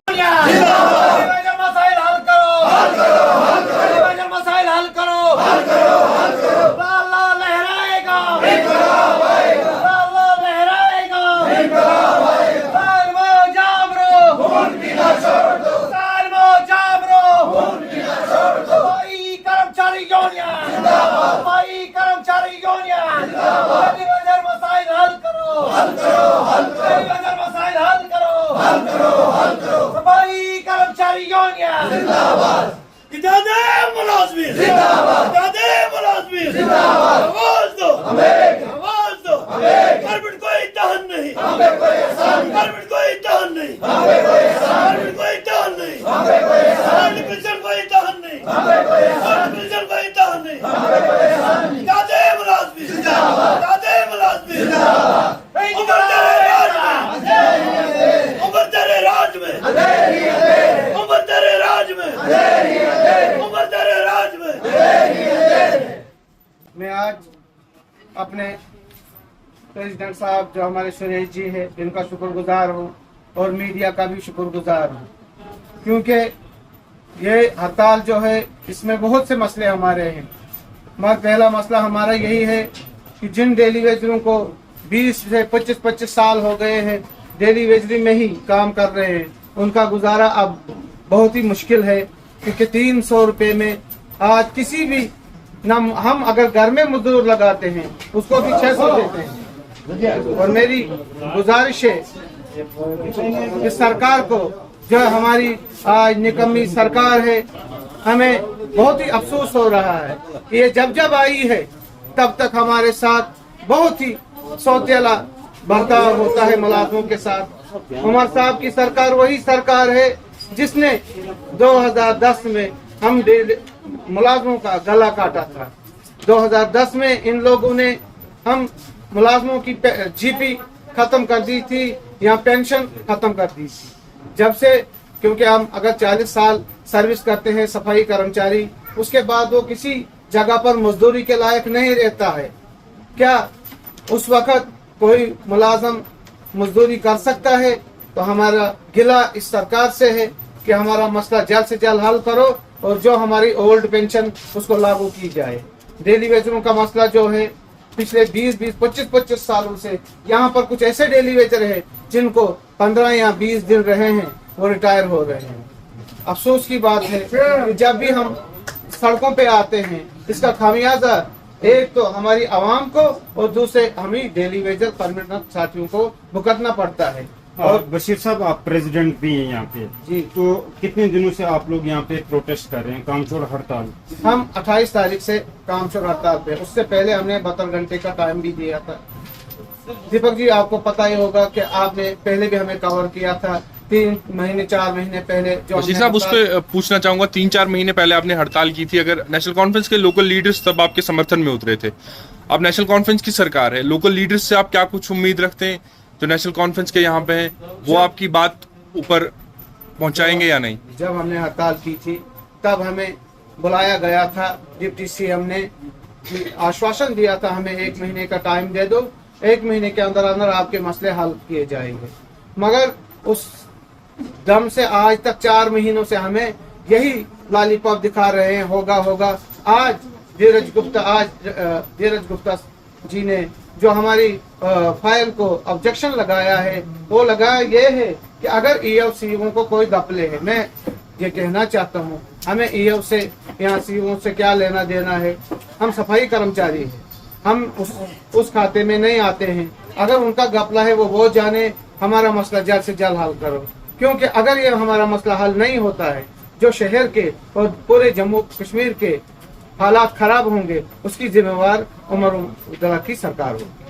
मसाइल हल करो, हल करो, हल करो, मसाइल हल करो, हल करो, हल करो। अल्लाह लहराएगा, इनकलाब आएगा, अल्लाह लहराएगा, इनकलाब आएगा। सालमो जाबरो, खून पीना छोड़ दो, सालमो जाबरो, खून पीना छोड़ दो। भाई कर्मचारी यूनियन जिंदाबाद, भाई कर्मचारी यूनियन जिंदाबाद। मसाइल हल करो, हल करो, हल करो, मसाइल हल करो, हल करो, हल करो। सफाई कर्मचारी यूनियन जिंदाबाद, इजाज़े मुलाज़िमीन जिंदाबाद, इजाज़े मुलाज़िमीन जिंदाबाद। आवाज़ दो, अमेरिका, आवाज़ दो। अमेरिका। गवर्नमेंट कोई दहन नहीं, हमें कोई एहसान नहीं, गवर्नमेंट कोई दहन नहीं, हमें कोई एहसान गवर्नमेंट कोई दहन नहीं, हमें कोई एहसान नहीं, डिवीजन कोई दहन नहीं, हमें कोई एहसान डिवीजन कोई दहन नहीं। हमें कोई एहसान नहीं। इजाज़े मुलाज़िमीन जिंदाबाद, इजाज़े मुलाज़िमीन जिंदाबाद। उम्र तेरे राज में, उम्र तेरे राज में, अंधेरी, अंधेरी, उम्र तेरे राज में, अंधेरी, अंधेरी, उम्र तेरे राज में। अंधेरी, अंधेरी। मैं आज अपने प्रेसिडेंट साहब जो हमारे सुरेश जी है इनका शुक्रगुजार हूँ और मीडिया का भी शुक्रगुजार हूँ, क्योंकि ये हड़ताल जो है इसमें बहुत से मसले हमारे हैं। मगर पहला मसला हमारा यही है कि जिन डेली वेजरों को 20 से 25 साल हो गए हैं डेली वेजरी में ही काम कर रहे हैं, उनका गुजारा अब बहुत ही मुश्किल है, क्योंकि 300 रुपये में आज किसी भी न हम अगर घर में मजदूर लगाते हैं उसको भी 600 देते हैं। और मेरी गुजारिश है कि सरकार को, जो हमारी आज निकम्मी सरकार है, हमें बहुत ही अफसोस हो रहा है कि ये जब आई है तब तक हमारे साथ बहुत ही सौतेला बर्ताव होता है मुलाजमों के साथ। उमर साहब की सरकार वही सरकार है जिसने 2010 में हम मुलाजमों का गला काटा था। 2010 में इन लोगों ने हम मुलाजमों की जीपी खत्म कर दी थी, यहाँ पेंशन खत्म कर दी थी। जब से, क्योंकि हम अगर 40 साल सर्विस करते हैं सफाई कर्मचारी, उसके बाद वो किसी जगह पर मजदूरी के लायक नहीं रहता है। क्या उस वक्त कोई मुलाजम मजदूरी कर सकता है? तो हमारा गिला इस सरकार से है कि हमारा मसला जल्द से जल्द हल करो और जो हमारी ओल्ड पेंशन उसको लागू की जाए। डेली वेजरों का मसला जो है पिछले 20, 25 सालों से यहाँ पर कुछ ऐसे डेली वेजर है जिनको 15 या 20 दिन रहे हैं वो रिटायर हो रहे हैं। अफसोस की बात है कि जब भी हम सड़कों पे आते हैं इसका खामियाजा एक तो हमारी आवाम को और दूसरे हम ही डेली वेजर परमानेंट साथियों को भुगतना पड़ता है। और बशीर साहब, आप प्रेसिडेंट भी हैं यहाँ पे जी, तो कितने दिनों से आप लोग यहाँ पे प्रोटेस्ट कर रहे हैं, काम छोड़ हड़ताल? हम 28 तारीख से काम छोड़ हड़ताल पे, उससे पहले हमने 72 घंटे का टाइम भी दिया था। दीपक जी, आपको पता ही होगा कि आपने पहले भी हमें कवर किया था 3 महीने 4 महीने पहले। जो बशीर साहब, उस पर पूछना चाहूंगा, 3-4 महीने पहले आपने हड़ताल की थी। अगर नेशनल कॉन्फ्रेंस के लोकल लीडर्स तब आपके समर्थन में उतरे थे, अब नेशनल कॉन्फ्रेंस की सरकार है, लोकल लीडर्स से आप क्या कुछ उम्मीद रखते हैं जो नेशनल कॉन्फ्रेंस के यहाँ पे हैं, वो आपकी बात ऊपर पहुंचाएंगे या नहीं? जब हमने हड़ताल की थी तब हमें बुलाया गया था, डिप्टी सीएम ने आश्वासन दिया था हमें 1 महीने का टाइम दे दो, 1 महीने के अंदर अंदर आपके मसले हल किए जाएंगे। मगर उस दम से आज तक 4 महीनों से हमें यही लॉलीपॉप दिखा रहे हैं, होगा होगा। आज धीरज गुप्ता जी ने जो हमारी फाइल को ऑब्जेक्शन लगाया है, वो लगाया ये है कि अगर ईओ सीओ को कोई दपले है, मैं ये कहना चाहता हूँ, हमें ईओ से यहाँ सीओ से क्या लेना देना है? हम सफाई कर्मचारी हैं, हम उस खाते में नहीं आते हैं। अगर उनका गपला है वो जाने, हमारा मसला जल्द से जल्द हल करो, क्योंकि अगर ये हमारा मसला हल नहीं होता है, जो शहर के और पूरे जम्मू कश्मीर के हालात खराब होंगे उसकी जिम्मेवार उमर अब्दुल्ला की सरकार होगी।